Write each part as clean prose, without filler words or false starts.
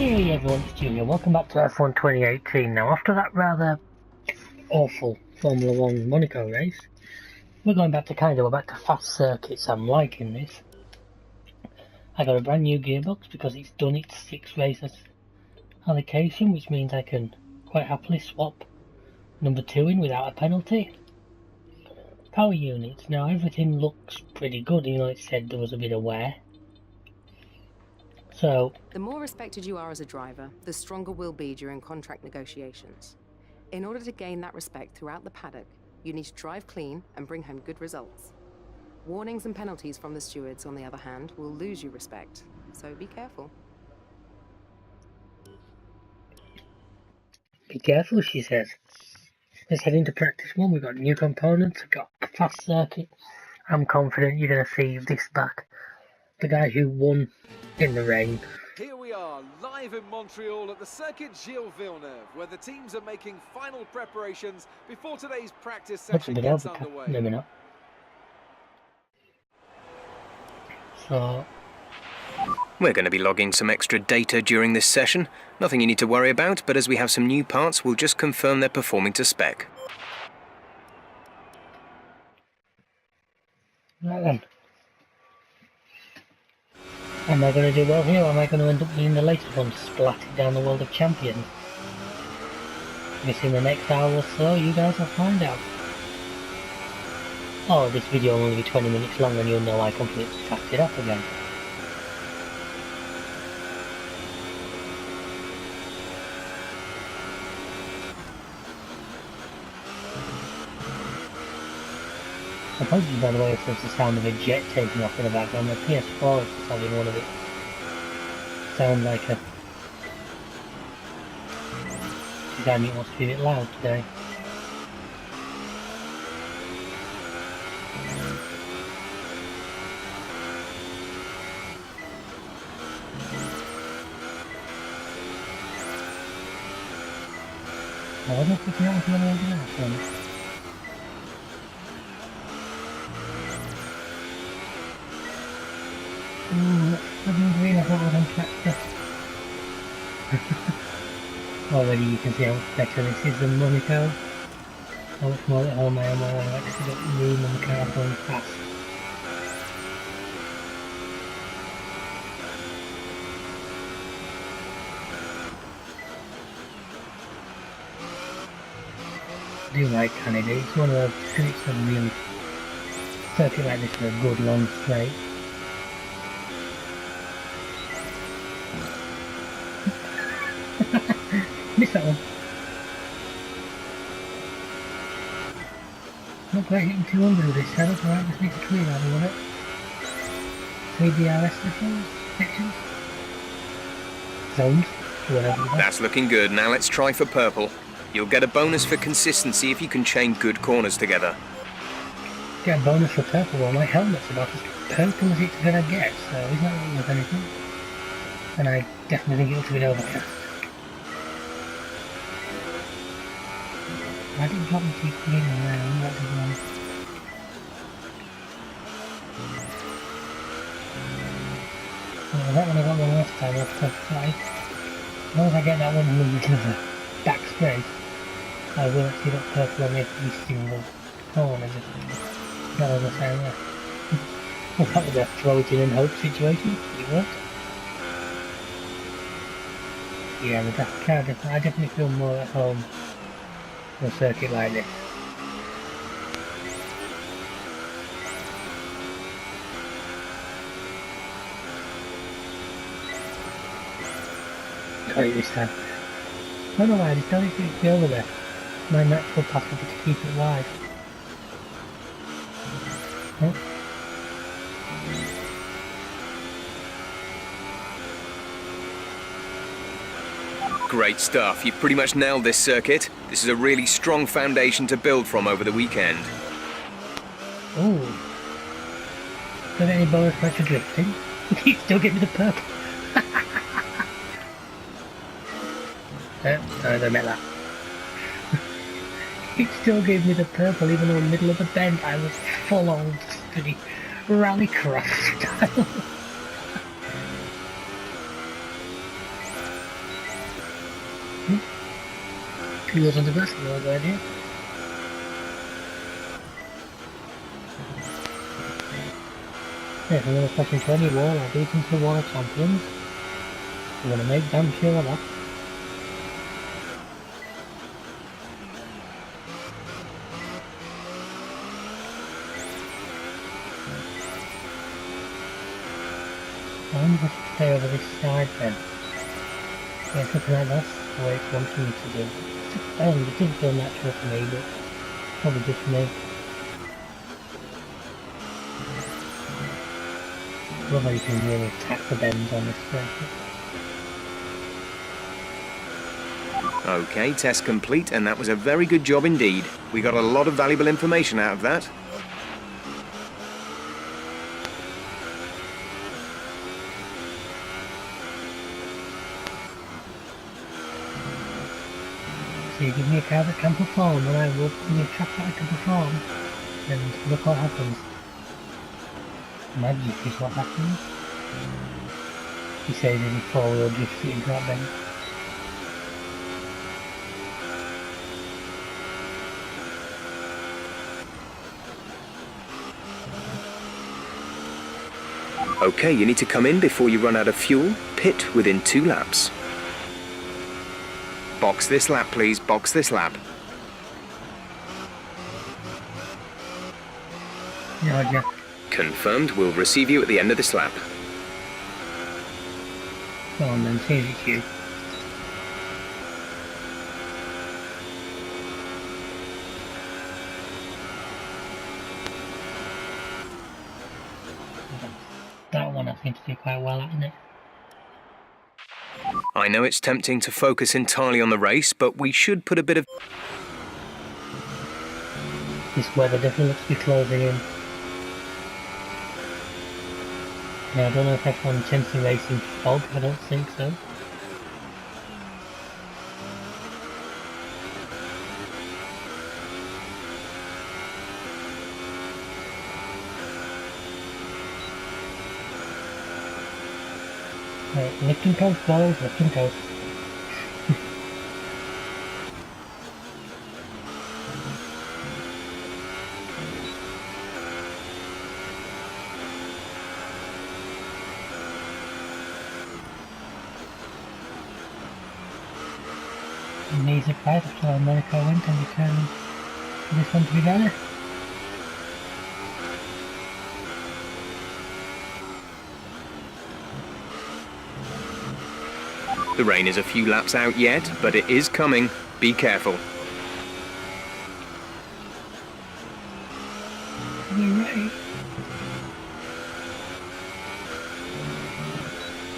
Hey everyone, it's Junior. Welcome back to F1 2018. Now, after that rather awful Formula 1 Monaco race, we're going back to we're back to fast circuits. I'm liking this. I got a brand new gearbox because it's done its 6 races allocation, which means I can quite happily swap number 2 in without a penalty. Power units. Now, everything looks pretty good, even though it said there was a bit of wear. So, the more respected you are as a driver, the stronger we'll be during contract negotiations. In order to gain that respect throughout the paddock, you need to drive clean and bring home good results. Warnings and penalties from the stewards, on the other hand, will lose you respect, so be careful. Be careful, she says. Let's head into practice 1. We've got new components, we've got a fast circuit. I'm confident you're going to see this back. The guy who won in the rain. Here we are, live in Montreal at the Circuit Gilles Villeneuve, where the teams are making final preparations before today's practice session gets underway. No, not. So, we're going to be logging some extra data during this session. Nothing you need to worry about, but as we have some new parts, we'll just confirm they're performing to spec. Right then. Am I going to do well here, or am I going to end up being the latest one splatted down the World of Champions? I guess in the next hour or so, you guys will find out. Oh, this video will only be 20 minutes long and you'll know I completely fucked it up again. Apologies by the way if there's the sound of a jet taking off in the background. The PS4 is just having one of it sound like a... Damn, it wants to be a bit loud today. I wasn't picking out what I was doing. Ooh, that's green. I thought it was on tractor. Already you can see how much better this is than Monaco. How much more at home I am while I've actually got room on the car going fast. I do like Canada. It's one of those, because it's a real circuit like this for a good long straight. Missed that one. Not quite hitting 200 with this setup, alright, just need to clear that a little bit. 3 DRS sections. Zones, whatever. That's looking good. Now let's try for purple. You'll get a bonus for consistency if you can chain good corners together. Get a bonus for purple. Well, my helmet's about as purple as it's gonna get, so isn't that really worth anything? And I definitely think it looks a bit overcast. I didn't drop my keep getting around, that did one. Well, that one I got one last time off to 5. As long as I get that one moving to the back straight, I will actually got purple on every single corner. That was the same there. Well, that was a throw it in and hope situation. It worked. Yeah, the car I definitely feel more at home on a circuit like this. Got it this time. I don't know why, I just don't think it's over there. My natural path would be to keep it wide. Oh. Great stuff. You've pretty much nailed this circuit. This is a really strong foundation to build from over the weekend. Ooh. Got any bonus for extra drifting? You still get me the purple. No, I met that. It still gave me the purple even though in the middle of the bend I was full on steady rallycross style. She was on the bus, no good idea. Yeah, if I'm going to push into any wall, I'll beat into the wall of champions. I'm going to make damn sure of that. I wonder if I should stay over this side then. Yeah, something like that's the way it's wanting me to do. It doesn't feel natural for me, but probably good for me. I love how you can really attack the bends on this circuit. Okay, test complete, and that was a very good job indeed. We got a lot of valuable information out of that. So you give me a car that can perform, and I will give you a track that can perform, and look what happens. Magic is what happens. He says as he four-wheel drifts it into that bend. Okay, you need to come in before you run out of fuel. Pit within 2 laps. Box this lap, please. Box this lap. Roger. Confirmed. We'll receive you at the end of this lap. Go on then, see if it's you. That one I seem to do quite well at, isn't it? I know it's tempting to focus entirely on the race, but we should put a bit of... This weather definitely looks to be closing in. Now I don't know if F1 tends to race in fog, I don't think so. Right, lift and coast, boys, lift and coast. These are quite after America went and determined for this one to be better. The rain is a few laps out yet, but it is coming. Be careful. Right.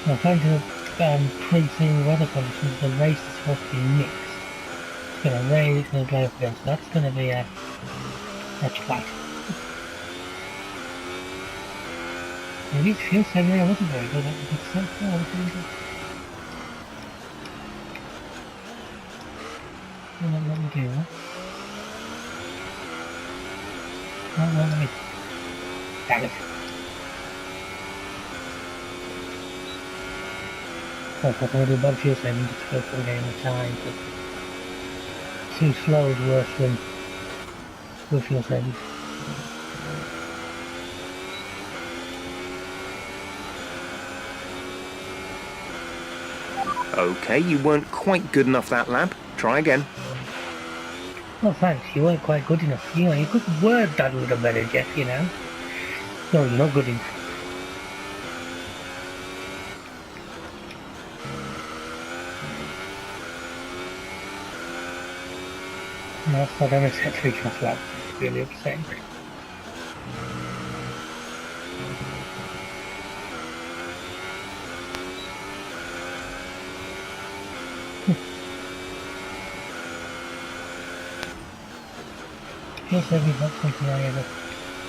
According to the pre-season weather conditions, the race is supposed to be mixed. It's going to rain, it's going to dry up again, so that's going to be a clash. Maybe it feels like I wasn't very good at it, so far, wasn't it? Let me do that. No, let me... Damn it. I thought I would do bad fuel saving just to go for a game of time, but too slow is worse than good fuel saving. Okay, you weren't quite good enough that lap. Try again. Oh thanks, you weren't quite good enough. You know, you could word that a little better, Jeff, you know. No, you're not good enough. No, I thought I was set 3 class laps. It's really upsetting. Feels like we've got something I ever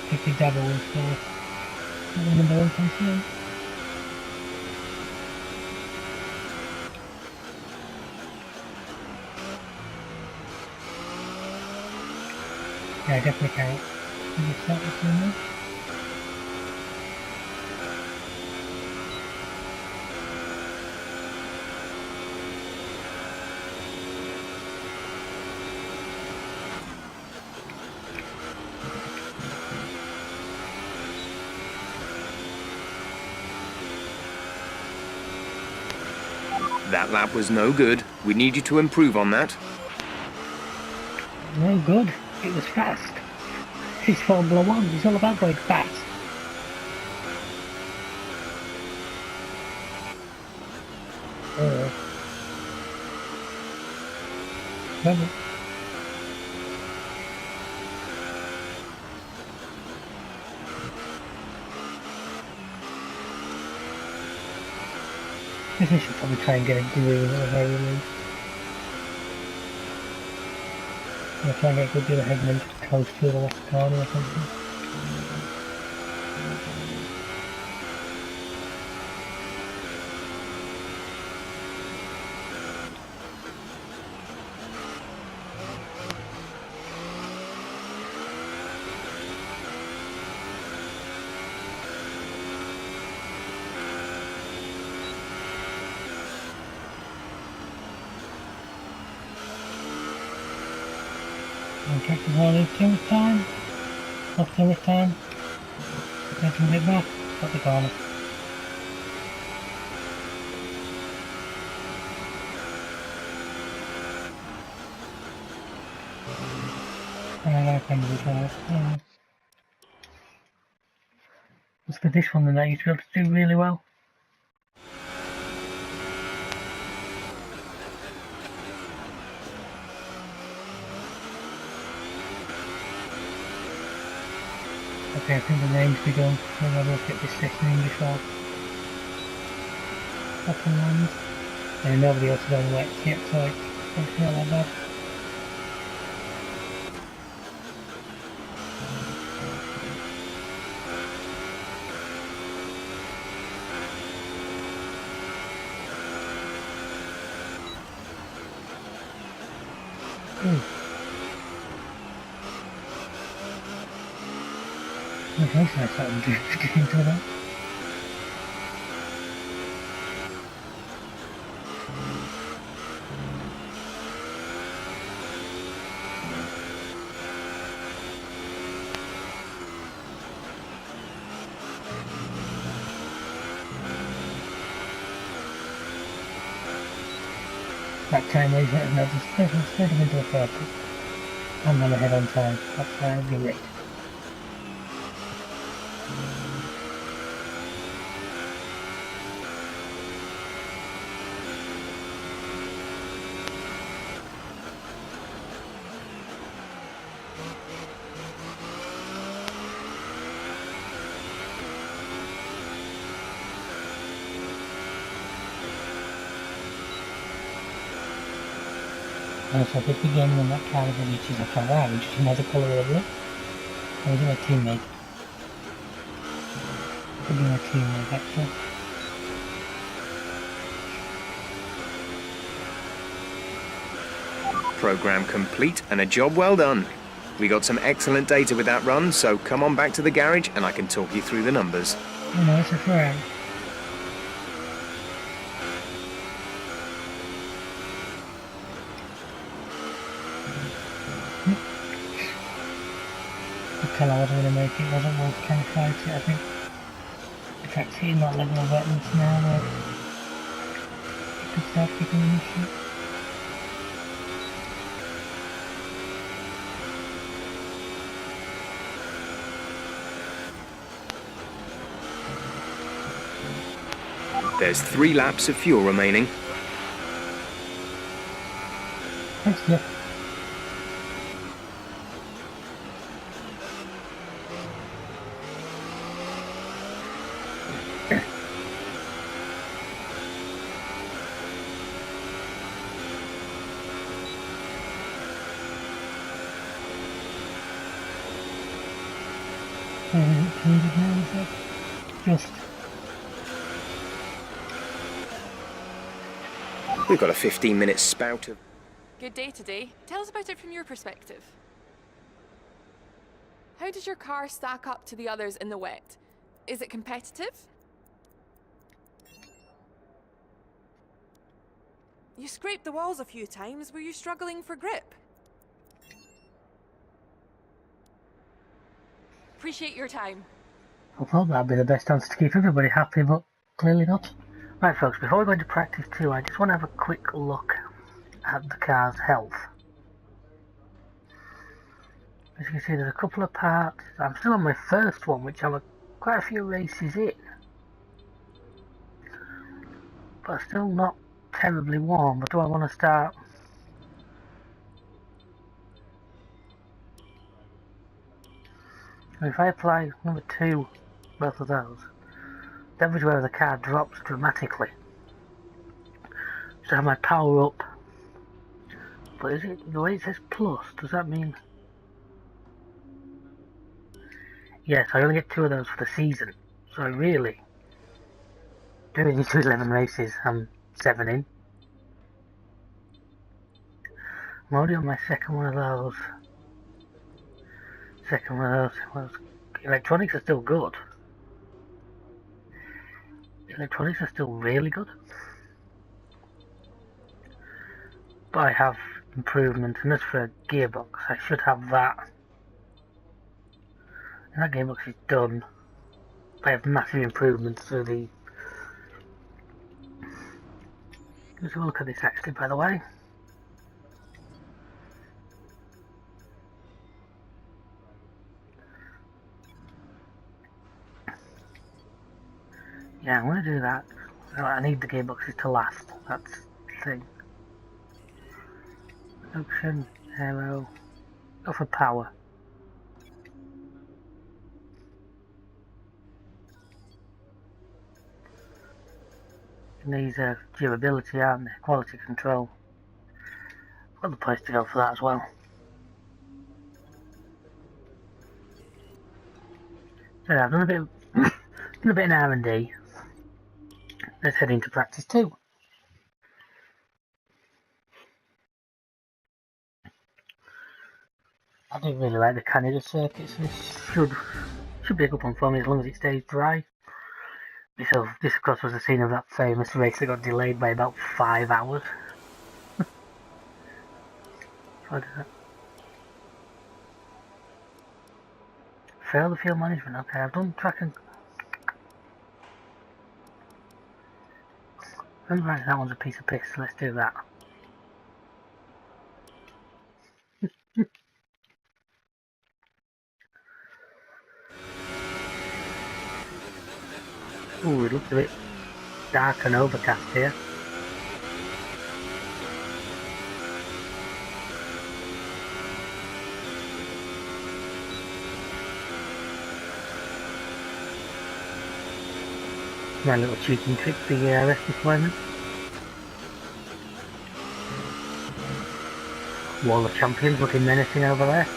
picked a double with for the number 1 concern. Yeah, I definitely can't. Can you start this one now? That lap was no good. We need you to improve on that. No good. It was fast. This is Formula 1. It's all about going fast. Remember. I think I should probably try and get a green at the very least. I'll try and get a good deal ahead and then just coast through the last corner or something. Okay, because I lose too much time. Lost too much time. Making a bit back. Got the corner. And I gotta come to the corner. Yeah. Just for this one, then I used to be able to do really well. Okay, I think the name's begun. I'm going to look at this session before up and land. And nobody else is on wet yet, so it's not that bad. Okay, so I started drifting into that. That time I hit another straight into a circle. I'm gonna head on time. That's great. And so at the beginning when that car reaches a Ferrari, just another colour of blue. Or is it my teammate? Could be my teammate actually. Program complete and a job well done. We got some excellent data with that run, so come on back to the garage and I can talk you through the numbers. Oh no, it's a Ferrari. I wasn't going to make it, wasn't worth trying to fight it, I think. In fact, hitting that level of wetness now, where it could start becoming an issue. There's 3 laps of fuel remaining. Thanks, Jeff. Just. We've got a 15-minute spout of... Good day today. Tell us about it from your perspective. How does your car stack up to the others in the wet? Is it competitive? You scraped the walls a few times. Were you struggling for grip? Appreciate your time. I thought that'd be the best answer to keep everybody happy, but clearly not. Right folks, before we go into practice 2, I just want to have a quick look at the car's health. As you can see, there's a couple of parts. I'm still on my first one, which I'm quite a few races in. But still not terribly warm. But do I want to start? If I apply number 2, both of those, the average wear of the car drops dramatically. So I have my power up. But is it, the way it says plus, does that mean? Yes, I only get 2 of those for the season. So really, doing these 11 races, I'm 7 in. I'm already on my second one of those. Well, electronics are still good. Electronics are still really good. But I have improvements, and as for a gearbox, I should have that. And that gearbox is done. I have massive improvements through the... Let's have a look at this actually, by the way. Yeah, I'm going to do that. I need the gearboxes to last. That's the thing. Option, aero, go for power. And these are durability, aren't they? Quality control. Got the place to go for that as well. So yeah, I've done a bit of, done a bit in R&D. Let's head into practice 2. I do really like the Canada circuits. This should be a good one for me as long as it stays dry. This of course was the scene of that famous race that got delayed by about 5 hours. Fail the field management. Okay, I've done track and... Right, that one's a piece of piss, so let's do that. Ooh, it looks a bit dark and overcast here. My little cheating trick, the rest deployment. Wall of Champions looking menacing over there.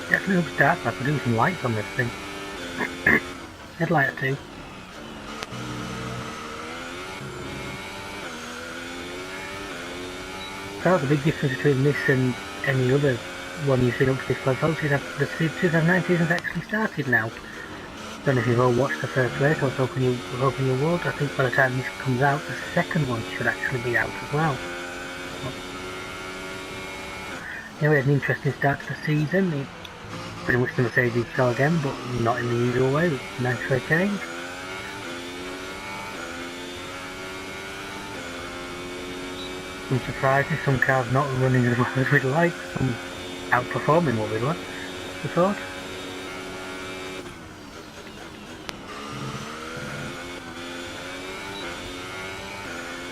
Definitely looks dark. I could do some lights on this thing. Headlight or two. So the big difference between this and any other one you've seen up to this point, folks, is that the 2009 season's actually started now. I don't know if you've all watched the first race. I was hoping you would. I think by the time this comes out, the second one should actually be out as well. Yeah, we had an interesting start to the season. Pretty much the Mercedes show again, but not in the usual way. Nice for a change. Some surprises, some cars not running as well as we'd like, some outperforming what we thought.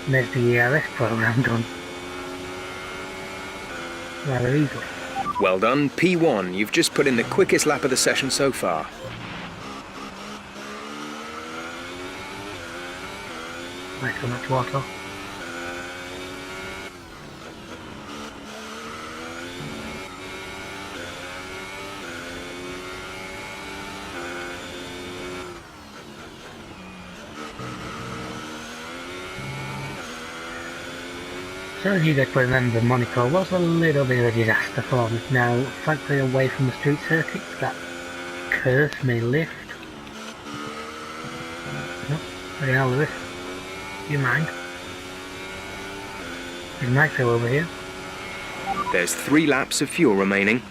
And there's the ERS program done. Rather easily. Well done, P1. You've just put in the quickest lap of the session so far. Nice one, that's water. So as you guys remember, Monaco was a little bit of a disaster for me. Now, thankfully away from the street circuits, that curse may lift. No, bloody hell, Lewis. Do you mind? There's nitro over here. There's 3 laps of fuel remaining.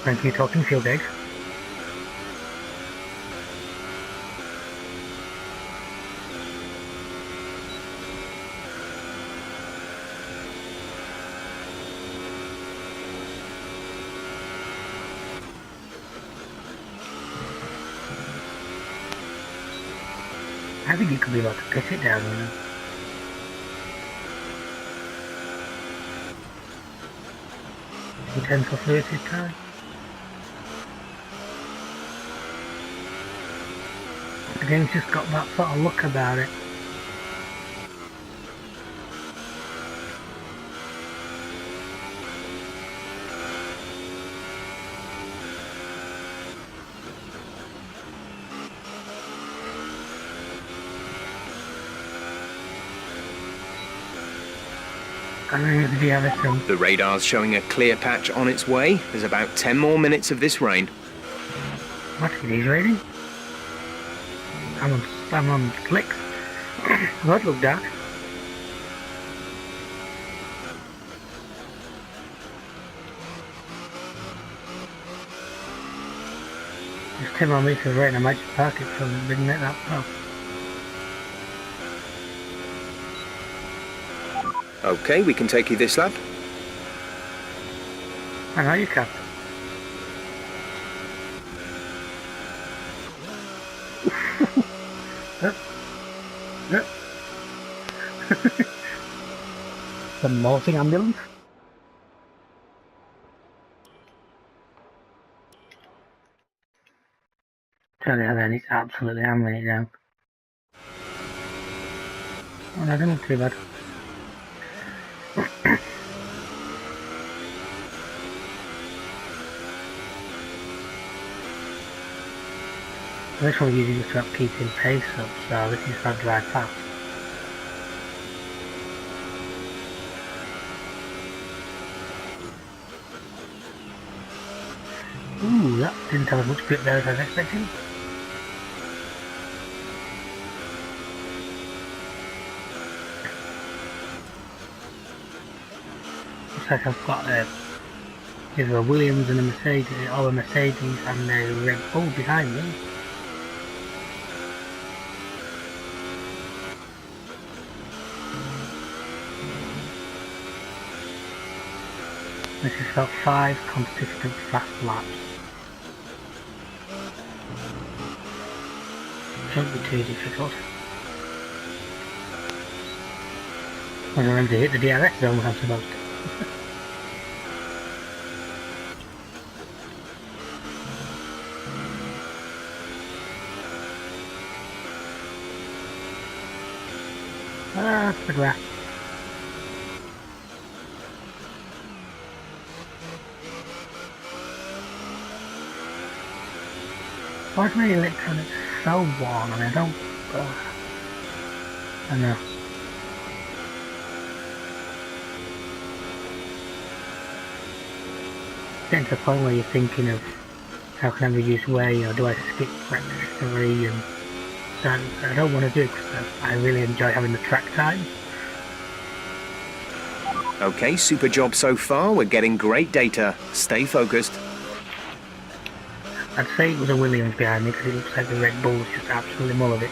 Thank you, talking fuel gauge. I think you could be able to piss it down, you know. Ten for Lewis this time. The game's just got that sort of look about it. The radar's showing a clear patch on its way. There's about 10 more minutes of this rain. What are these rating? I'm on clicks. That looked dark. There's 10 more meters of rain. I might just park it so it didn't let that far. Okay, we can take you this lap. I know you can. The morphing ambulance? Tell you then, it's absolutely hammering it down. Oh, no, don't look too bad. This one usually just about keeping pace up, so this is how to drive fast. Ooh, that didn't have as much grip there as I was expecting. Looks like I've got either a Williams and a Mercedes, or a Mercedes and a Red Bull behind me. This is about 5 consistent fast laps. Shouldn't be too difficult. When I remember to hit the DRS zone when I'm supposed to. Ah, that's the grass. Why is my electronics so warm? I mean, I don't... I know. Getting to the point where you're thinking of how can I reduce weight, or do I skip practice 3, and that I don't want to do because I really enjoy having the track time. Okay, super job so far. We're getting great data. Stay focused. I'd say it was a Williams behind me because it looks like the Red Bull's just absolutely mullered it.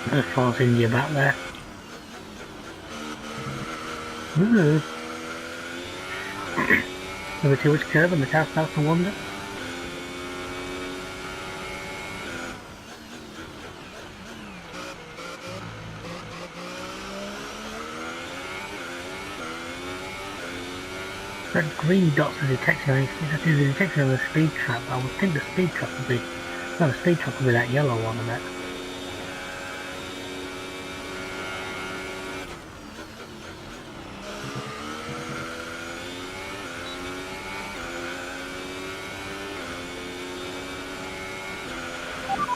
There's Force India back there. Ooh. Over to which curve and the car starts to wander. that green dot's the detection. That is the detection of the speed trap. I would think the speed trap would be... No, the speed trap would be that yellow one, I bet.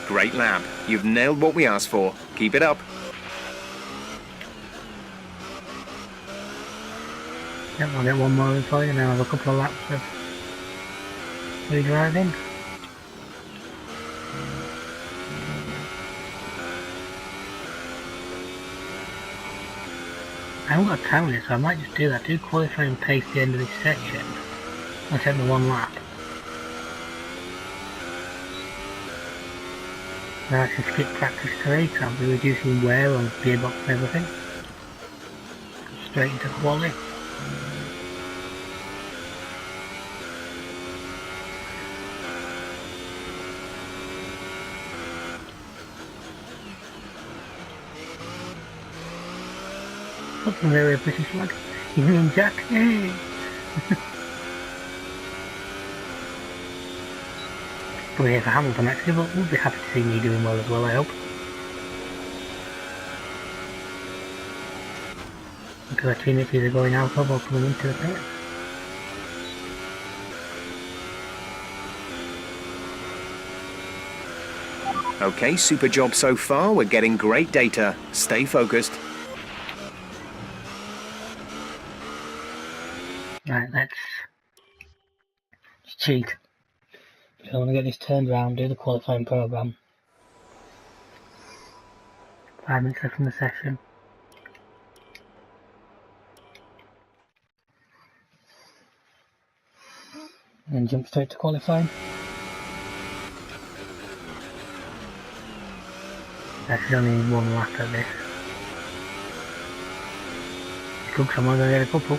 Great lap. You've nailed what we asked for. Keep it up. Yep, I'll get one more in for you and then I'll have a couple of laps of re-driving. I haven't got a time yet, so I might just do that. Do qualify and pace the end of this section. I'll take the one lap. Now I can skip practice 3 because I'll be reducing wear on gearbox and everything. Straight into quali. What's the very British flag? Union Jack, hey! We're here for Hamilton actually, but we'll be happy to see me doing well as well, I hope. Because our teammates either going out of or coming into the pit. Okay, super job so far. We're getting great data. Stay focused. Right, let's cheat. If I want to get this turned around, do the qualifying program. 5 minutes left in the session. And then jump straight to qualifying. I should only need one lap at this. Good, I'm only going to get a couple.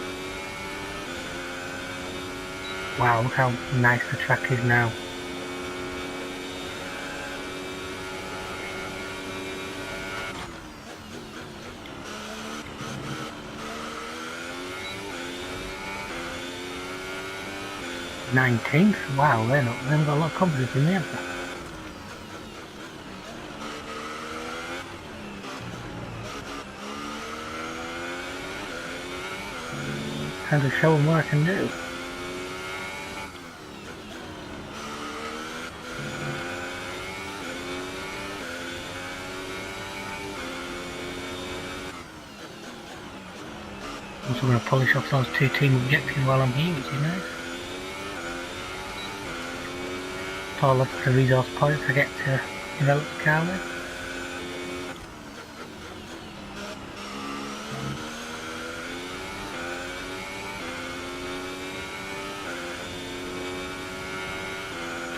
Wow, look how nice the track is now. "19th? Wow, they haven't got a lot of confidence in me, have they? Time to show them what I can do. Also going to polish off those 2 team objectives while I'm here, which is nice. All of the resource points I get to develop the car with.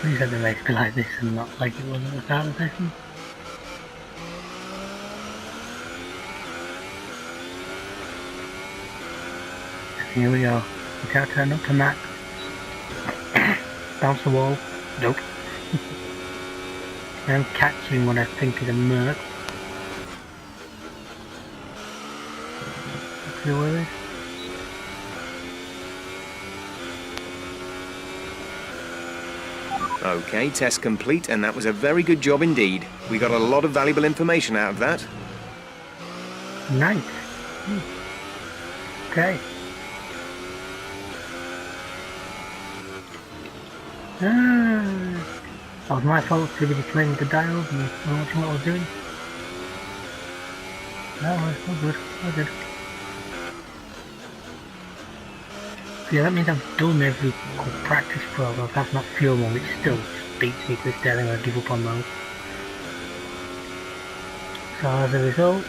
Please let the race be like this and not like it was at the start of the session. Here we go. The car turned up to max. Bounce the wall. Nope. I'm catching what I think is a Merc. See what it is? Okay, test complete, and that was a very good job indeed. We got a lot of valuable information out of that. Nice. Okay. That was my fault to be playing with the dials and not watching what I was doing. No, all good, all good. So yeah, that means I've done every practice program apart from that fuel one, which still beats me to this day. I think I'll give up on those. So as a result,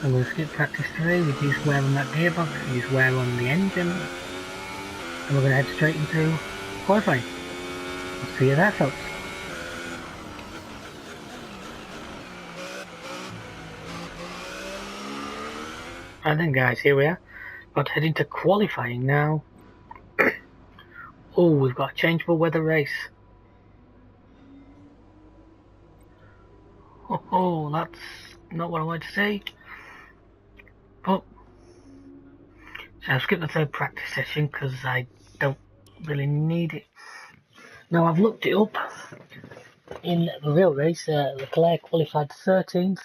I'm going to skip practice 3, reduce wear on that gearbox, reduce wear on the engine, and we're going to head straight into qualifying. I'll see you there, folks. And then guys, here we are. About to head into qualifying now. Oh, we've got a changeable weather race. Oh, that's not what I wanted to say. But I'll skip the third practice session because I don't really need it. Now I've looked it up. In the real race, Leclerc qualified 13th.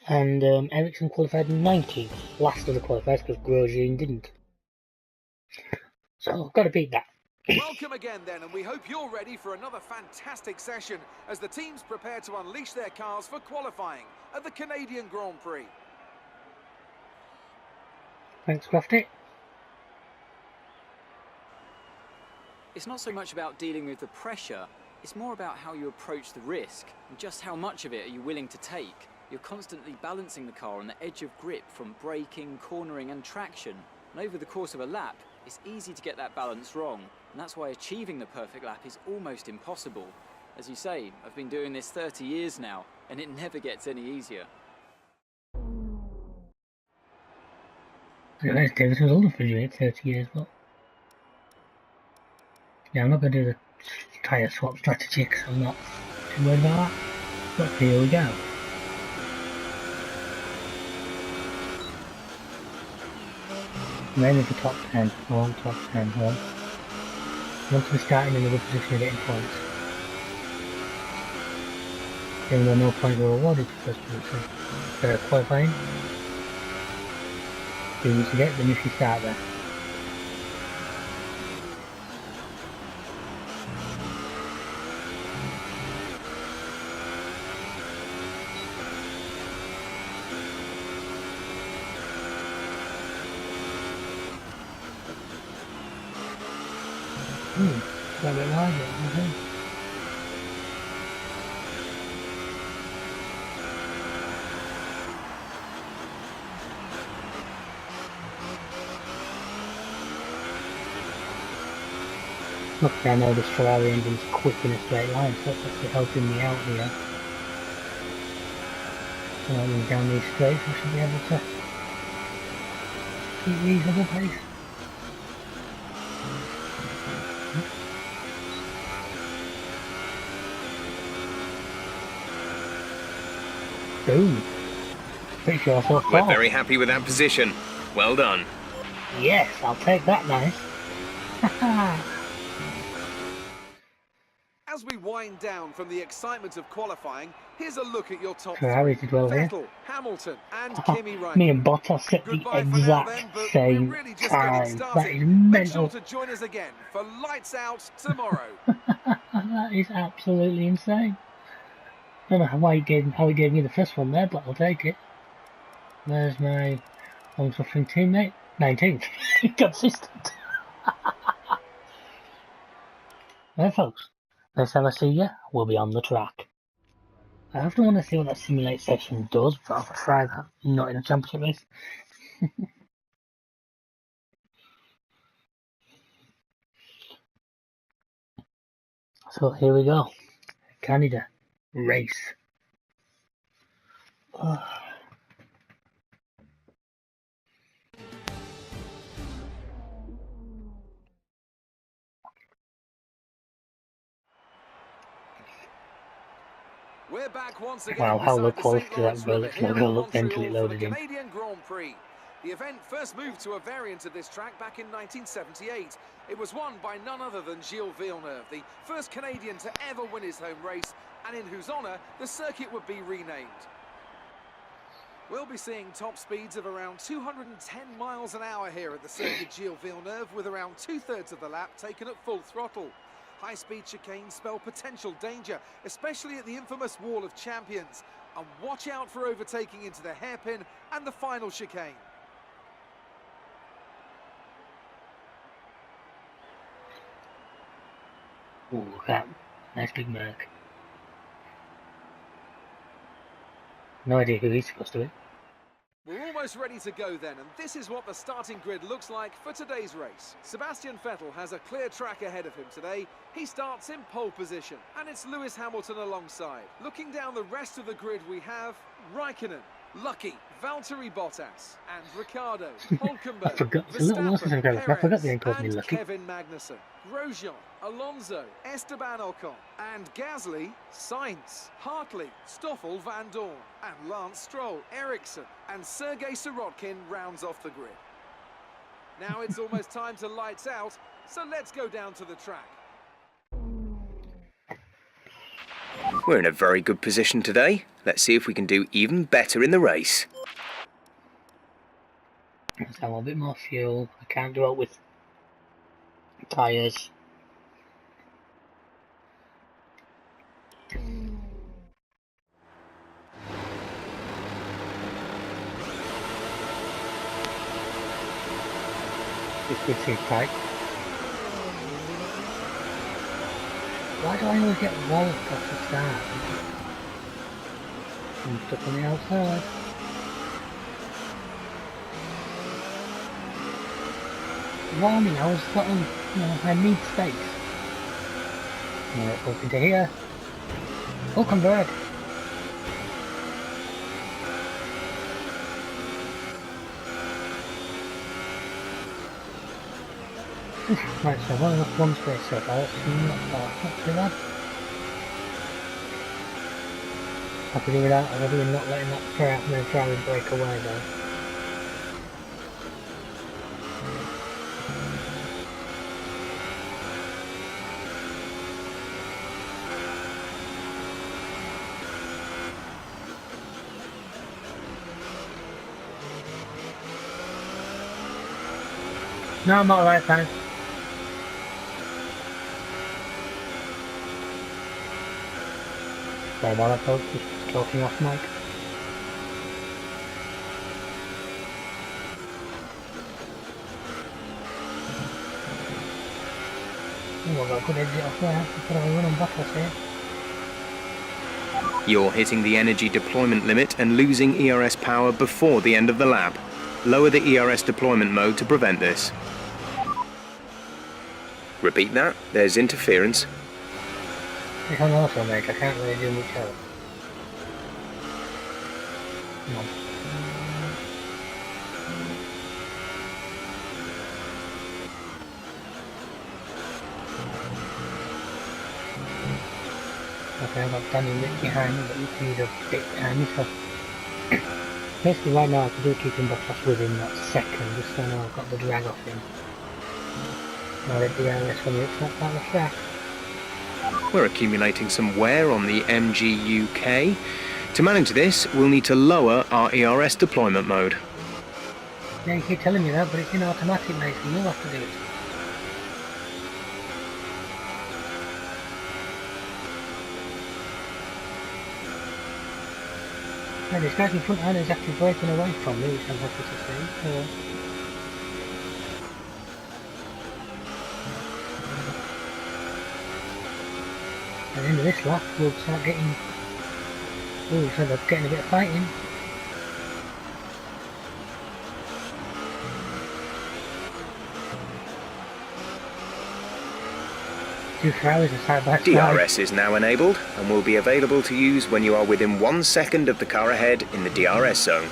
And Ericsson qualified 19th. Last of the qualifiers because Grosjean didn't. So I've got to beat that. Welcome again then, and we hope you're ready for another fantastic session as the teams prepare to unleash their cars for qualifying at the Canadian Grand Prix. Thanks, Crafty. It's not so much about dealing with the pressure, it's more about how you approach the risk and just how much of it are you willing to take. You're constantly balancing the car on the edge of grip from braking, cornering and traction. And over the course of a lap, it's easy to get that balance wrong. And that's why achieving the perfect lap is almost impossible. As you say, I've been doing this 30 years now, and it never gets any easier. Yeah, David was older for you, 30 years, but... Yeah, I'm not going to do the tyre swap strategy because I'm not too worried about that. But here we go. I'm aiming for top 10. I want top 10. I want to be starting in a good position of getting points. Even though no points were awarded for first position. Qualifying. You need to get them if you start there. Got a bit wide there, okay. Look, I know this Ferrari engine's quick in a straight line, so that's actually helping me out here. So down these straights, I should be able to keep reasonable pace. Boom. Pretty sure I saw We're very happy with that position. Well done. Yes, I'll take that, nice. As we wind down from the excitement of qualifying, here's a look at your top Ferrari three. did well here. Vettel, Hamilton and Kimi Räikkönen. Me and Bottas at the Goodbye for now exact then, but same we're really just getting time. started. That is Make sure mental. to join us again for Lights Out tomorrow. That is absolutely insane. I don't know how he gave me the first one there, but I'll take it. There's my long-suffering teammate. 19th. Consistent. Well, folks, next time I see you, we'll be on the track. I often want to see what that simulate session does, but I'll try that. Not in a championship race. So here we go. Canada race. We're back once again. Wow, how low beside the quality St. that Lawrence River Rolex here logo in looked until it Montreal for loaded the in. Canadian Grand Prix. The event first moved to a variant of this track back in 1978. It was won by none other than Gilles Villeneuve, the first Canadian to ever win his home race, and in whose honour the circuit would be renamed. We'll be seeing top speeds of around 210 miles an hour here at the circuit Gilles Villeneuve, with around 2/3 of the lap taken at full throttle. High-speed chicanes spell potential danger, especially at the infamous Wall of Champions. And watch out for overtaking into the hairpin and the final chicane. Ooh, look at that. Nice big Merc. No idea who he's supposed to be. We're almost ready to go then, and this is what the starting grid looks like for today's race. Sebastian Vettel has a clear track ahead of him today. He starts in pole position, and it's Lewis Hamilton alongside. Looking down the rest of the grid, we have Raikkonen, Lucky, Valtteri Bottas, and Ricciardo, I Hulkenberg, forgot. It's a little while since I've got it. I forgot they Perez, ain't called me and Lucky. Kevin Magnussen, Grosjean, Alonso, Esteban Ocon, and Gasly, Sainz, Hartley, Stoffel Van Dorn, and Lance Stroll, Ericsson, and Sergei Sirotkin rounds off the grid. Now it's almost time to lights out, so let's go down to the track. We're in a very good position today. Let's see if we can do even better in the race. Let's have a bit more fuel. I can't do it with tyres. This could seem tight. Why do I always get walloped off the start? I'm stuck on the outside. Warming, I was got on, I need space. Alright, up into here. Hulkenberg. Right, so I've only got one space so far, that's not too bad. Happy with that, I'm really not letting that driving break away though. No, I'm not right, thanks. Sorry about that, folks, just talking off mic. Oh, I've got a good exit off there. I've got a run on Bottas here. You're hitting the energy deployment limit and losing ERS power before the end of the lap. Lower the ERS deployment mode to prevent this. Repeat that, there's interference. It's on auto, mate, I can't really do much else. Come on. Okay, I've got Danny Rick behind me, but you can use a bit behind me, so... Basically right now I can do keeping Bottas within that second, just so I know I've got the drag off him. Now let the DRS when he hits that part of the track. We're accumulating some wear on the MGUK. To manage this, we'll need to lower our ERS deployment mode. Yeah, you keep telling me that, but it's in automatic, mate, so you'll have to do it. Yeah, this guy in front hand is actually breaking away from me, which I'm happy to see. At the end of this lap, we'll start getting... Oh, so they're getting a bit of fighting. 2 Ferraris are side by side. DRS is now enabled and will be available to use when you are within 1 second of the car ahead in the DRS zone.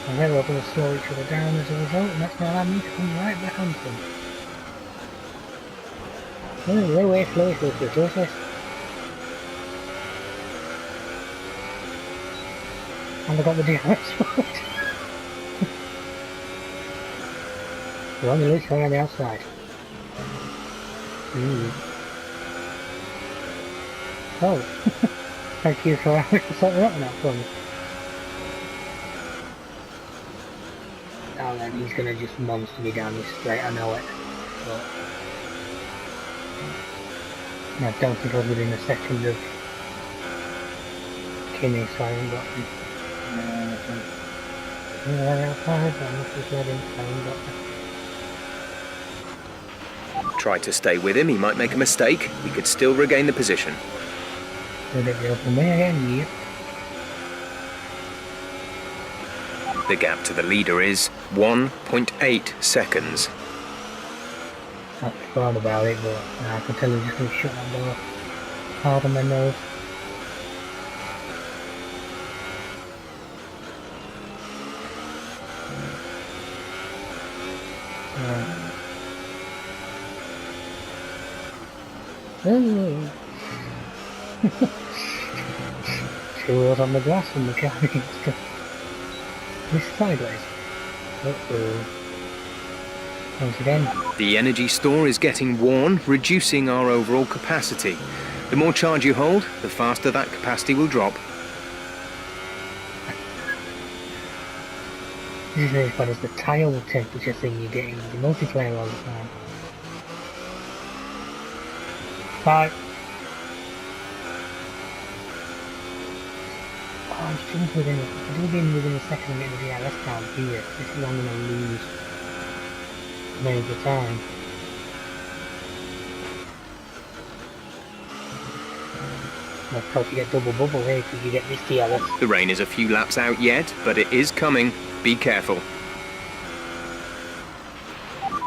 And then we're going to slow each other down as a result, and that's going to allow me to come right back onto them. Oh, wait, slow. And I got the DRS right. We're on the loose car on the outside. Oh, thank you for setting up that for me. Oh, then he's gonna just monster me down this straight, I know it. But I don't think I was within a second of Kimmy's silent button. Outside, but I'm just letting silent button. Try to stay with him, he might make a mistake. He could still regain the position. Did it go for me again? Yep. The gap to the leader is 1.8 seconds. I thought about it, but I could tell he's just going to shut that door hard on my nose. Oh. Two wheels on the grass and the car needs to push sideways. Uh-oh. Once again. The energy store is getting worn, reducing our overall capacity. The more charge you hold, the faster that capacity will drop. This is as bad as the tile temperature thing you get in the multiplayer all the time. Bye. Oh, I'm just within a second of getting the DRS down here. This is I'm going to lose major time. Of course you get double bubble here because you get this DRS. The rain is a few laps out yet, but it is coming. Be careful.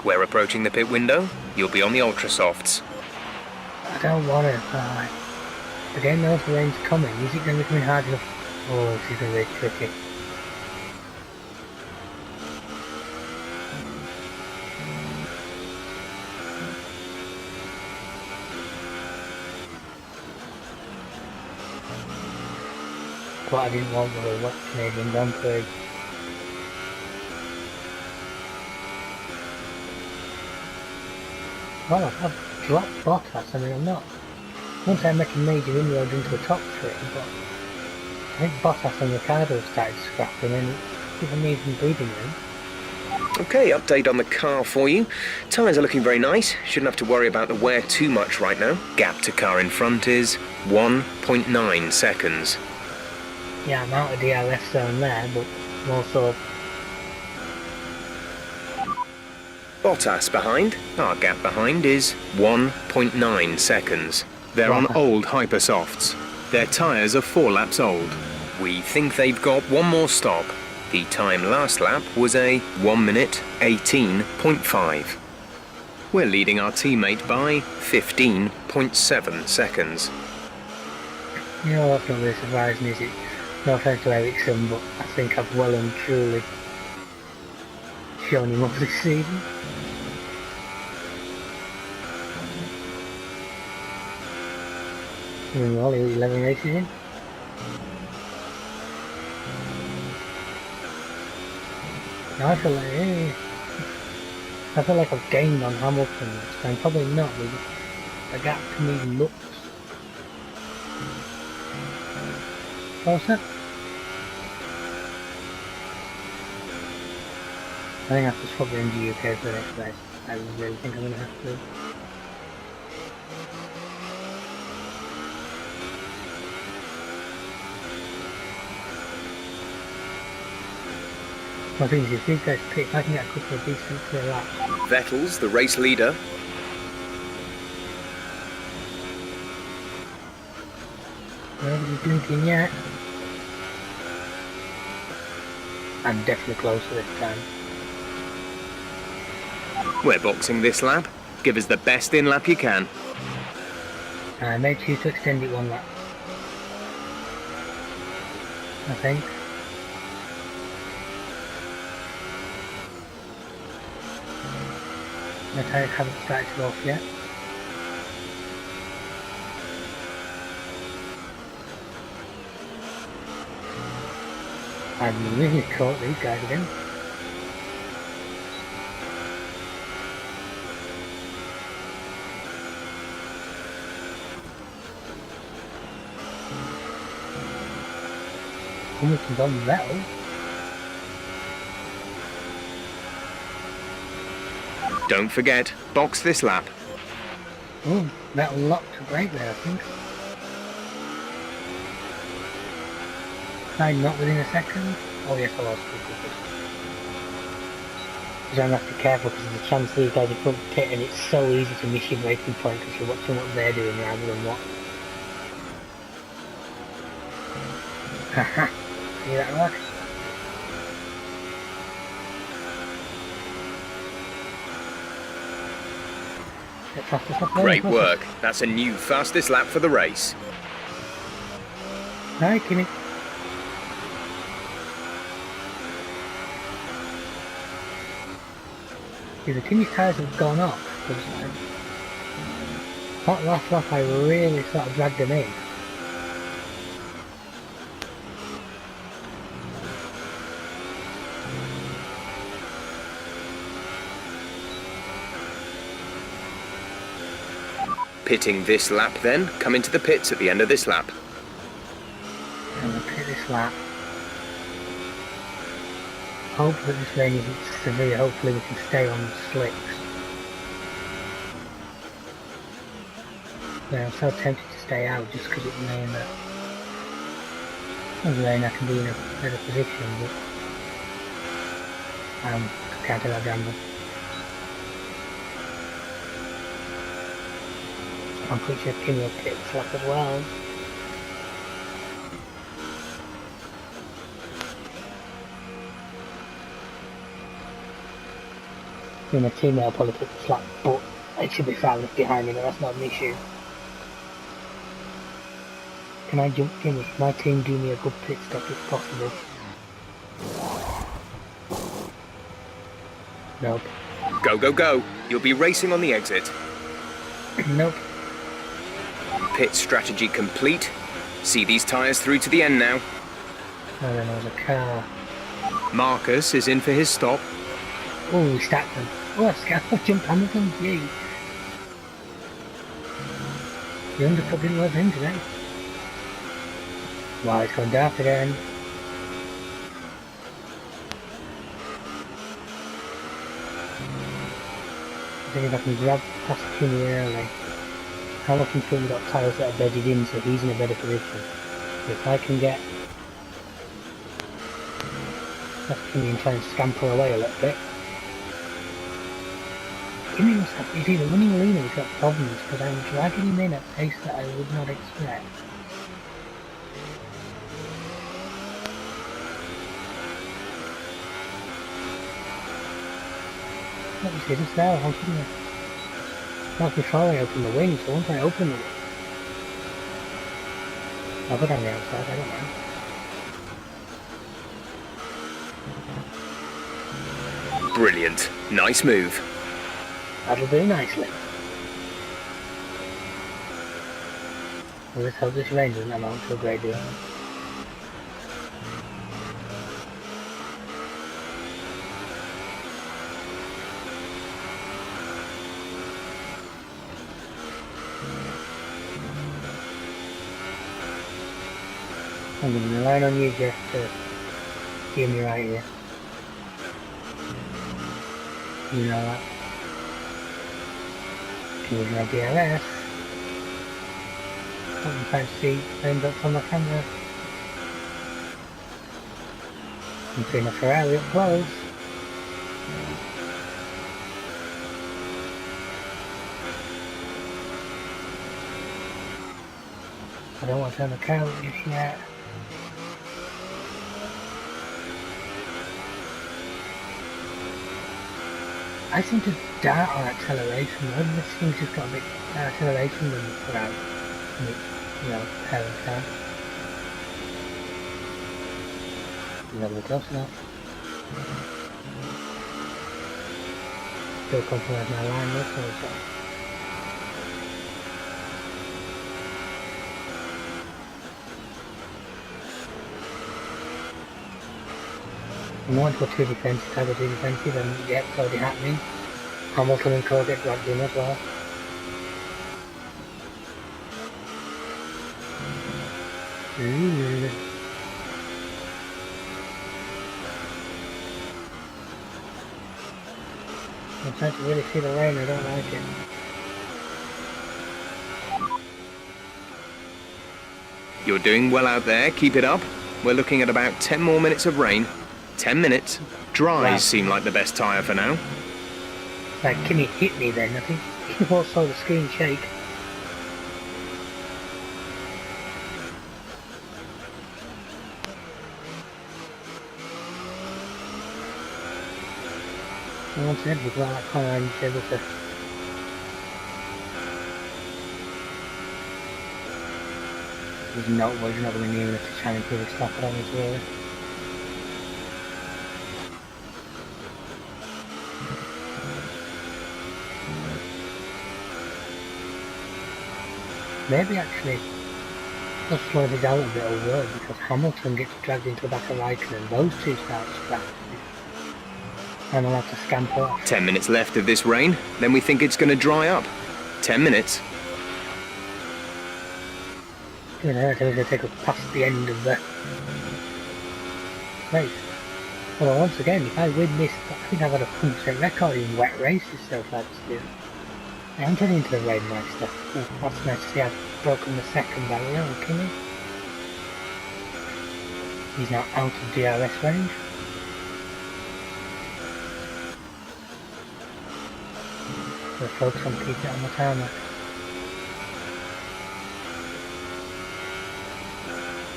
We're approaching the pit window. You'll be on the ultra softs. I don't want to. Again, knows the rain's coming. Is it going to be coming hard enough? Oh, this is going to be tricky. What I didn't want was a wet Canadian Grand Prix. Well, I've dropped Bottas. I mean, I'm not. Once I make a major inroad into the top three, but I think Bottas and Ricciardo started scrapping, and if I'm even breathing room. Okay, update on the car for you. Tyres are looking very nice. Shouldn't have to worry about the wear too much right now. Gap to car in front is 1.9 seconds. Yeah, I'm out of DRS zone there, but I'm also. Bottas behind. Our gap behind is 1.9 seconds. They're on old Hypersofts. Their tyres are 4 laps old. We think they've got one more stop. The time last lap was a 1 minute 18.5. We're leading our teammate by 15.7 seconds. You know, that's not really surprising, is it? No offense to Ericsson, but I think I've well and truly shown him off this season. We're only 11 races in. Now I feel like I've gained on Hamilton, so I'm probably not, but the gap to me looks closer. I think I have to swap the MG UK for the next race. I really think I'm going to have to. My thing is, if these guys pit, if I can get a couple of decent clear laps. Vettel's the race leader. Nobody's blinking yet. I'm definitely closer this time. We're boxing this lap. Give us the best in lap you can. I may choose to extend it one lap. I think. My tyres haven't started off yet. I've really caught these guys again. Hamilton's on Vettel. Don't forget, box this lap. Oh, Vettel locked to brake there, I think. I'm not within a second. Oh yes, I lost. So I'm going to have to be careful because there's a chance these guys are front pit and it's so easy to miss your braking point because you're watching what they're doing rather than what. Haha, see that work? Great work. That's a new fastest lap for the race. Hi, Kimmy. See, the Kimmy's tyres have gone up. That last lap I really sort of dragged him in. Pitting this lap then. Come into the pits at the end of this lap. I'm going to pit this lap. Hopefully this rain isn't severe, hopefully we can stay on the slicks. Yeah, I'm so tempted to stay out just because it may mean that as rain I can be in a better position, but I can't take that gamble. I'm pretty sure Kimmy will pit this lap as well. My teammate will probably put the slack, but it should be far enough behind me, but that's not an issue. Can I jump in? Can my team do me a good pit stop if possible? Nope. Go, go, go. You'll be racing on the exit. Nope. Pit strategy complete. See these tyres through to the end now. I don't know, the car. Marcus is in for his stop. Oh, we stacked them. Oh, I've jumped Hamilton, yay. The undercut didn't work for him today. Wow, it's gone dark again. I think if I can grab past Kinney early. Hamilton's currently got tyres that are bedded in, so he's in a better position. So if I can get past Kinney and try and scamper away a little bit. Kinney must have, he's either running lean or he's got problems, because I'm dragging him in at a pace that I would not expect. Let me see this now, how can I? Not before I open the wing, so once I open the wing, I'll go down the outside, I don't know. Brilliant. Nice move. That'll do nicely. Well, let's hope this rain doesn't amount to a great deal. I'm going to rely on you, Jeff, to steer me right here. You know that. Here's my DLS. I'm trying to see raindrops on my camera. I'm seeing a Ferrari up close. I don't want to turn the car up just yet. I seem to dart on acceleration. Whether this thing's just got a bit more acceleration than the Ferrari. You know, parent car. Never been close enough. Still compromise my line this one, so. I want to go too defensive, I go too defensive, and yeah, it's already happening. Hamilton and Cole get dragged in as well. Ooh. I'm trying to really see the rain, I don't like it. You're doing well out there. Keep it up. We're looking at about 10 more minutes of rain. 10 minutes. Dries Wow. seem like the best tyre for now. Like, Kimmy hit me then, I think. You all saw the screen shake. And once again, we've got that corner and he's able to... He's not going to be near enough to try and improve his stuff, I don't think, really. maybe actually just slowing it down a bit will work, because Hamilton gets dragged into the back of Raikkonen and those two start scrapping. And I'll have to scamper off. 10 minutes left of this rain, then we think it's going to dry up. 10 minutes. You know, I think it's going to take us past the end of the race. Well, once again, if I win this, I think I've had a 100% record in wet races so far this year. I am turning into the Rainmeister. Oh, that's nice to see I've broken the second barrier on Kimi. He's now out of DRS range. So focus on keeping it on the tarmac.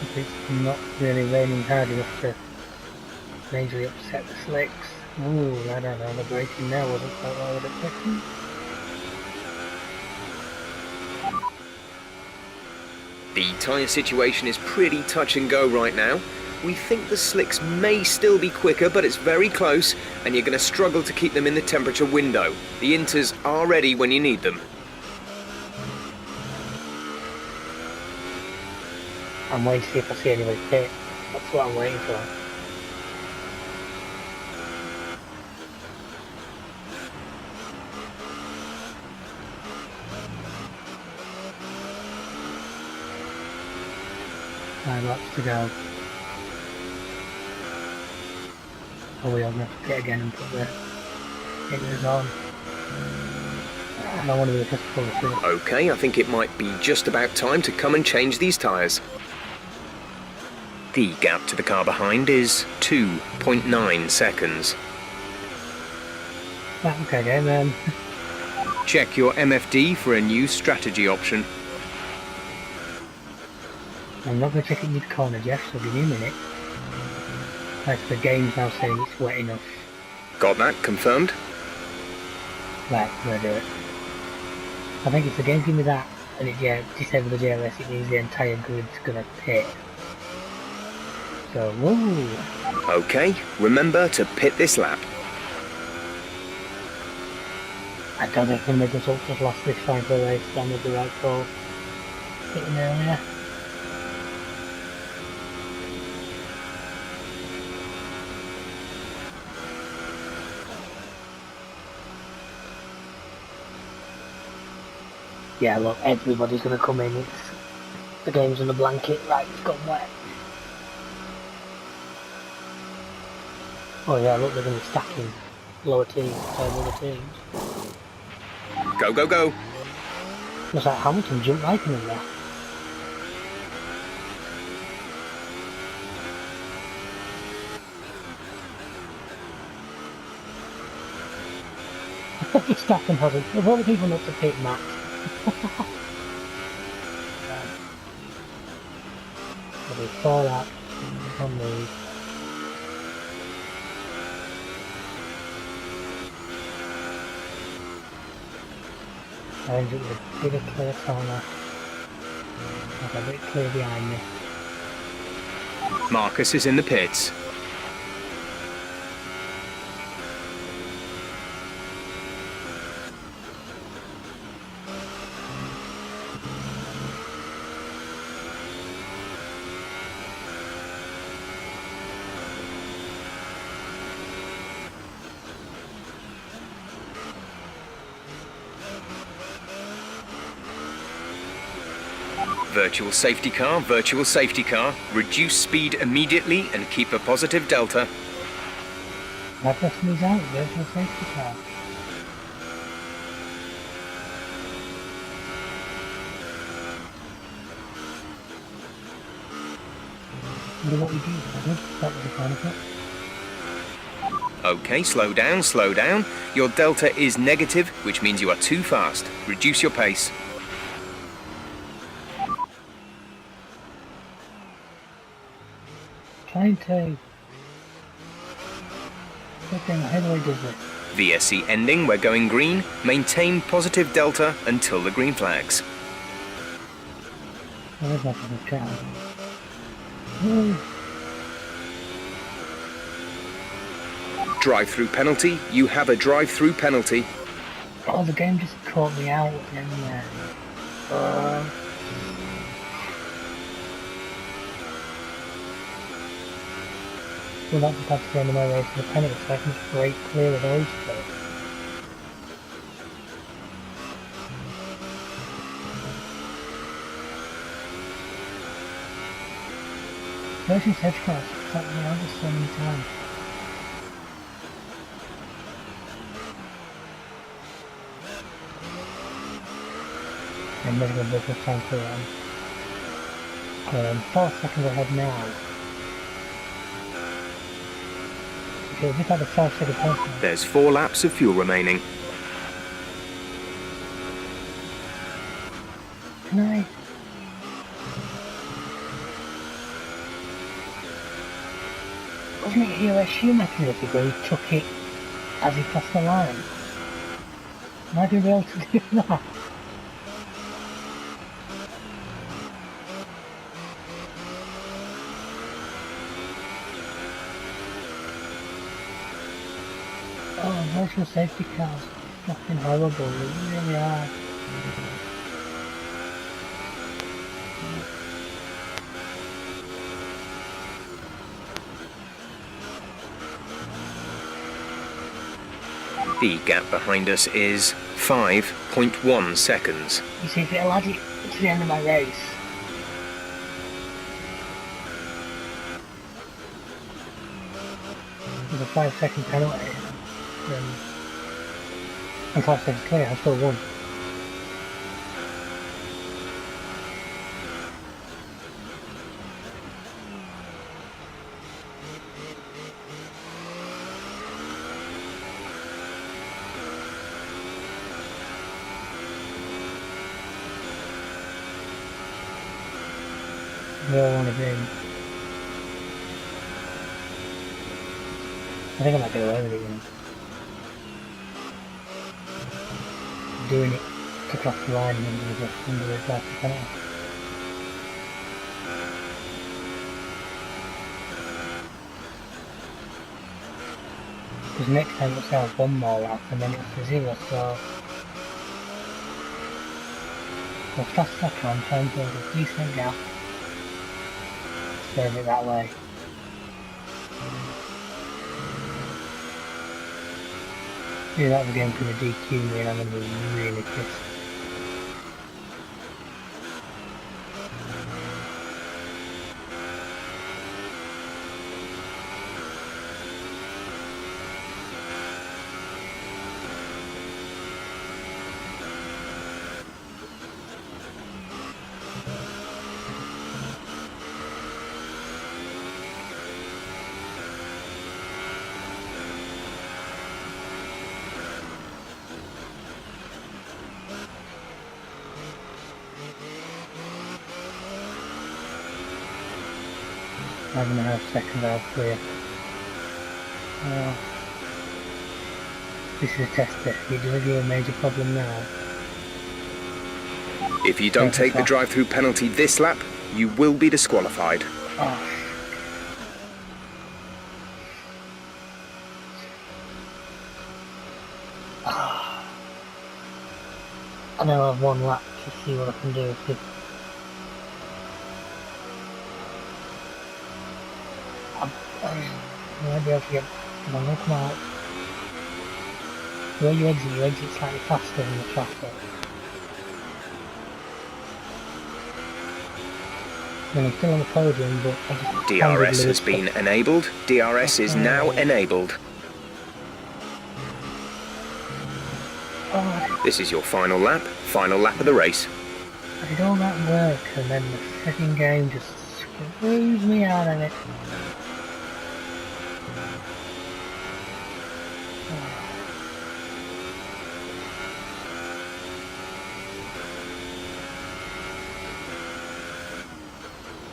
If it's not really raining hard enough to majorly upset the slicks. Ooh, I don't know, the braking there wasn't quite what I would expect. The tyre situation is pretty touch and go right now. We think the slicks may still be quicker, but it's very close, and you're going to struggle to keep them in the temperature window. The inters are ready when you need them. I'm waiting to see if I see anybody pit. That's what I'm waiting for. Nine laps to go. Oh, we are going to have to pit again and put the hitters on. I don't want to be the first to pull the through. Okay, I think it might be just about time to come and change these tyres. The gap to the car behind is 2.9 seconds. Right, okay then. Check your MFD for a new strategy option. I'm not going to check it mid-corner, Jeff, so give me a minute. Right, the game's now saying it's wet enough. Got that confirmed? Right, I'm going to do it. I think if the game give me that, and it disable the JLS, it means the entire grid's going to pit. So, whoa! Okay, remember to pit this lap. I don't think the results just last this fine for a race, that was the right call. Hitting earlier. Yeah, look, everybody's going to come in. The game's on the blanket. Right, it's gone wet. Oh yeah, look, they're going to be stacking lower teams, other teams. Go, go, go. Looks like Hamilton jumped right in there. Verstappen hasn't. Of all the people not to pit Max. There'll be 4 laps on these. I think it was a bit of clear corner. Like a bit clear behind me. Marcus is in the pits. Virtual safety car, reduce speed immediately and keep a positive delta. That person is out, virtual safety car. Wonder what we do, that was the final cut. Okay, slow down, slow down. Your delta is negative, which means you are too fast. Reduce your pace. Trying to get them headway does this. VSC ending, we're going green. Maintain positive delta until the green flags. Where's that for the car? Drive-through penalty. You have a drive-through penalty. Oh, the game just caught me out in there. will not be past the end of my race in the penalty, so I can just break clear of those two. Versus hedge cars, it's like me out so many times. I'm making a bit of time to run. 4 seconds ahead now. Okay, just had a 5-second penalty. There's 4 laps of fuel remaining. Can I? Wasn't it EOS Schumacher where he took it as he crossed the line? Am I going to be able to do that? Oh, motion safety cars. Fucking horrible, they really are. The gap behind us is 5.1 seconds. You see, if it'll add it to the end of my race. There's a 5-second penalty. And 5 seconds clear, I still won. Where I want to be. I think I might get away with it, you know. Doing it to cross the line and under the last penalty. Because next time it's out 1 more lap and then it's a 0, so as fast as I can, try and build a decent gap. Serve it that way. Do that again for the DQ me and I'm going to be really pissed. I'm going to have second out clear. This is a tester. It doesn't give you a major problem now. If you don't take the drive-through penalty this lap, you will be disqualified. Oh. And then I'll have 1 lap to see what I can do. I might be able to get come on, come out. Where you exit slightly faster than the traffic. And I'm still on the podium, but I just DRS has been enabled. DRS is now enabled. Oh, This is your final lap of the race. I did all that work and then the second game just screws me out of it.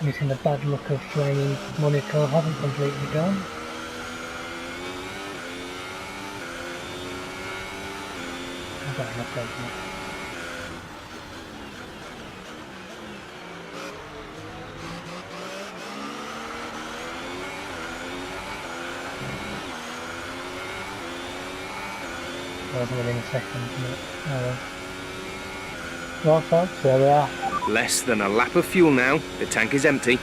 Missing the bad luck of flaming Monaco haven't completely gone. I've got enough of that. That was within a second, but well folks, there we are. Less than a lap of fuel now. The tank is empty.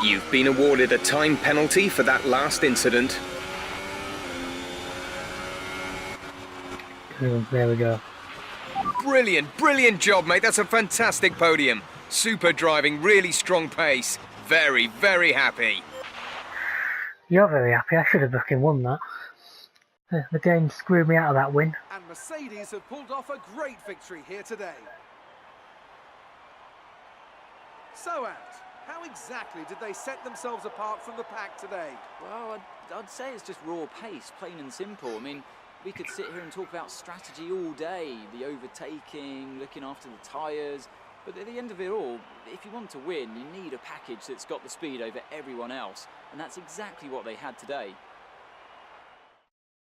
You've been awarded a time penalty for that last incident. There we go. Brilliant, brilliant job, mate. That's a fantastic podium. Super driving, really strong pace. Very, very happy. You're very happy. I should have fucking won that. The game screwed me out of that win. And Mercedes have pulled off a great victory here today. So, Ant, how exactly did they set themselves apart from the pack today? Well, I'd say it's just raw pace, plain and simple. I mean, we could sit here and talk about strategy all day, the overtaking, looking after the tyres. But at the end of it all, if you want to win, you need a package that's got the speed over everyone else. And that's exactly what they had today.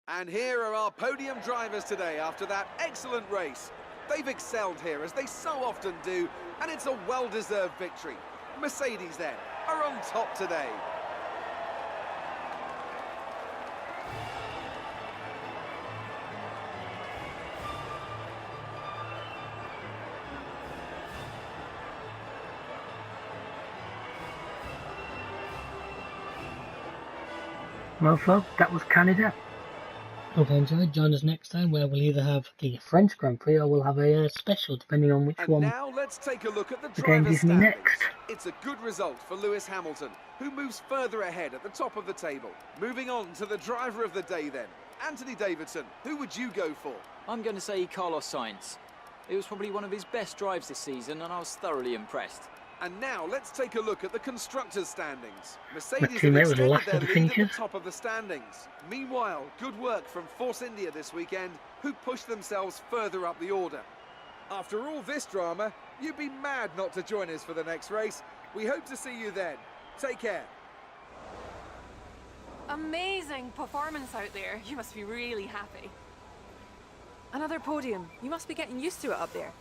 And here are our podium drivers today after that excellent race. They've excelled here, as they so often do, and it's a well-deserved victory. Mercedes, then, are on top today. Well, folks, that was Canada. Hope you enjoyed. Join us next time, where we'll either have the French Grand Prix or we'll have a special, depending on which And one now let's take a look at the game driver's gives me standings. next. It's a good result for Lewis Hamilton, who moves further ahead at the top of the table. Moving on to the driver of the day then. Anthony Davidson, who would you go for? I'm going to say Carlos Sainz. It was probably one of his best drives this season, and I was thoroughly impressed. And now let's take a look at the constructors' standings. My Mercedes have teammate was extended last their of the lead at the finishers. top of the standings. Meanwhile, good work from Force India this weekend, who pushed themselves further up the order. After all this drama, you'd be mad not to join us for the next race. We hope to see you then. Take care. Amazing performance out there. You must be really happy. Another podium. You must be getting used to it up there.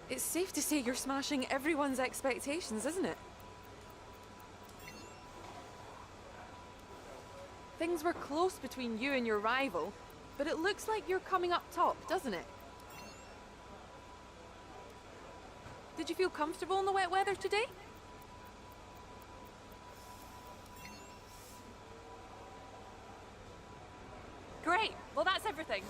It's safe to say you're smashing everyone's expectations, isn't it? Things were close between you and your rival, but it looks like you're coming up top, doesn't it? Did you feel comfortable in the wet weather today? Great. Well, that's everything.